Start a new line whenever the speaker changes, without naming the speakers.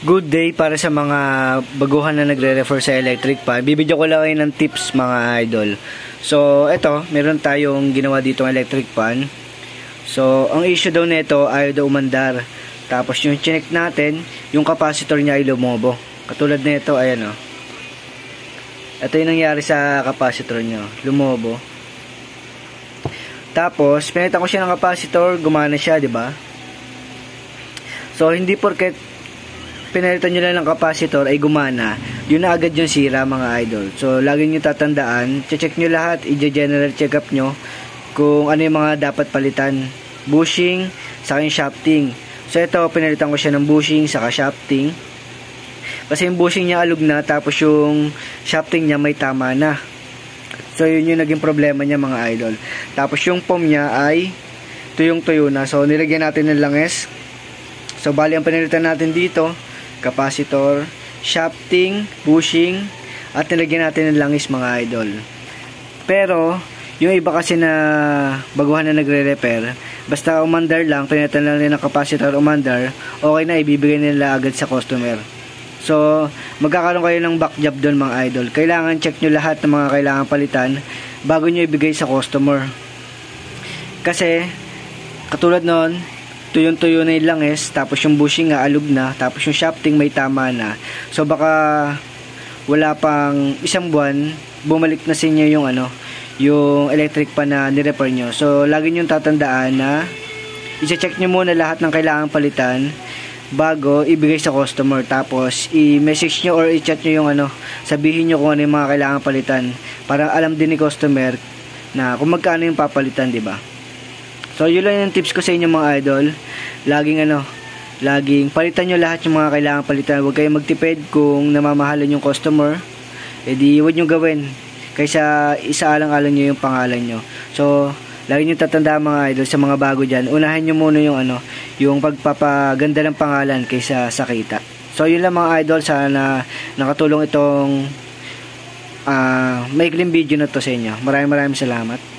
Good day para sa mga baguhan na nagre-refer sa electric pan. Bibidyo ko lang kayo ng tips mga idol. So, eto, meron tayong ginawa dito ng electric pan. So, ang issue daw nito ay daw umandar. Tapos yung chinek natin, yung capacitor niya ay lumobo. Katulad nito, ayan o. Ito yung nangyari sa capacitor niya, lumobo. Tapos, pinitan ko siya ng capacitor, gumana siya, di ba? So, hindi porket pinalitan nyo lang ng capacitor ay gumana, yun na agad yung sira mga idol. So lagi nyo tatandaan, check nyo lahat, i-general check up nyo kung ano yung mga dapat palitan, bushing saka yung shafting. So ito, pinalitan ko siya ng bushing saka shafting kasi yung bushing niya alog na, tapos yung shafting niya may tama na. So yun yung naging problema niya mga idol. Tapos yung foam niya ay tuyong-tuyo na, so nilagyan natin ng langis. So bali ang pinalitan natin dito, capacitor, shafting, bushing, at nilagyan natin ng langis mga idol. Pero yung iba kasi na baguhan na nagre-repair, basta umandar lang, pinalitan lang ng capacitor, umandar, okay na, ibibigay nila agad sa customer. So magkakaroon kayo ng back job doon mga idol. Kailangan check nyo lahat ng mga kailangan palitan bago nyo ibigay sa customer. Kasi katulad nun, tuyong-tuyo na yung langis, tapos yung bushing nga alog na, tapos yung shafting may tama na. So baka wala pang isang buwan, bumalik na sa inyo yung yung electric pan na ni-repair nyo. So lagi nyo tatandaan na i-check nyo muna lahat ng kailangan palitan bago ibigay sa customer. Tapos i-message nyo or i-chat nyo yung sabihin nyo kung ano yung mga kailangan palitan para alam din ni customer na kung magkano yung papalitan, di ba? So yun lang yung tips ko sa inyo mga idol. Laging palitan nyo lahat yung mga kailangan palitan. Huwag kayong magtipid kung namamahalan yung customer. Edi huwag nyo gawin kaysa isaalang-alang nyo yung pangalan nyo. So lagi nyo tatandaan mga idol sa mga bago dyan, unahin nyo muna yung yung pagpapaganda ng pangalan kaysa sa kita. So yun lang mga idol, sana nakatulong itong maikling video na to sa inyo. Maraming salamat.